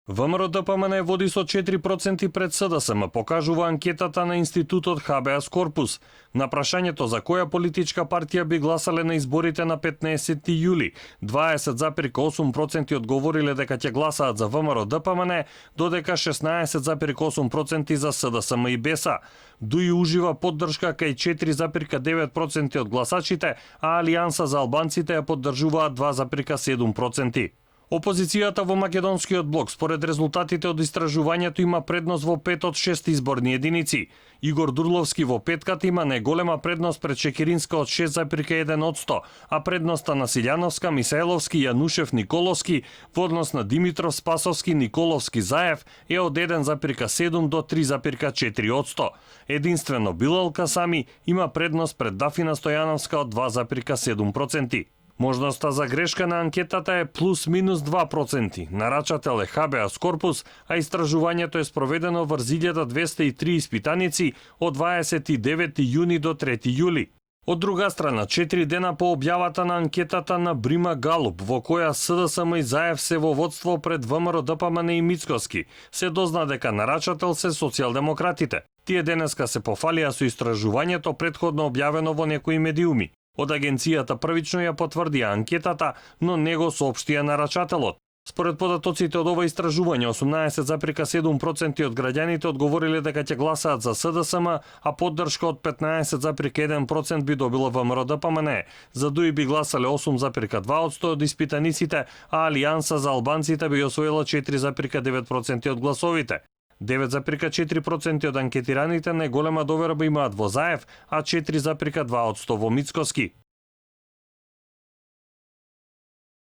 ВМРО-ДПМН води со 4% пред СДСМ, покажува анкетата на Институтот Habeas Corpus. На прашањето за која политичка партија би гласале на изборите на 15 јули, 20,8% одговориле дека ќе гласаат за ВМРО-ДПМН, додека 16,8% за СДСМ и БЕСА. ДУИ ужива поддршка кај 4,9% од гласачите, а Алијанса за албанците ја поддржуваат 2,7%. Опозицијата во македонскиот блок според резултатите од истражувањето има предност во 5 од 6 изборни единици. Игор Дурловски во петката има најголема предност пред Чекиринска од 6,1%, а предноста на Силјановска, Мисаеловски, Јанушев, Николовски во однос на Димитров, Спасовски, Николовски, Заев е од 1,7 до 3,4%. Единствено Билал Касами има предност пред Дафина Стојановска од 2,7%. Можноста за грешка на анкетата е плюс-минус 2%. Нарачател е Habeas Corpus, а истражувањето е спроведено врз 1203 испитаници од 29 јуни до 3 јули. Од друга страна, 4 дена по објавата на анкетата на Брима Галуп, во која СДСМ и Заев се во водство пред ВМРО-ДПМН и Мицкоски, се дозна дека нарачател се социјалдемократите. Тие денеска се пофалија со истражувањето претходно објавено во некои медиуми. Од агенцијата првично ја потврдија анкетата, но не го соопштија нарачателот. Според податоците од ова истражување, 18,7% од граѓаните одговориле дека ќе гласаат за СДСМ, а поддршка од 15,1% би добило ВМРО-ДПМН. За ДУИ би гласале 8,2% од испитаниците, а Алијанса за албанците би освоила 4,9% од гласовите. 9,4% од анкетираните најголема доверба имаат во Заев, а 4,2% во Мицкоски.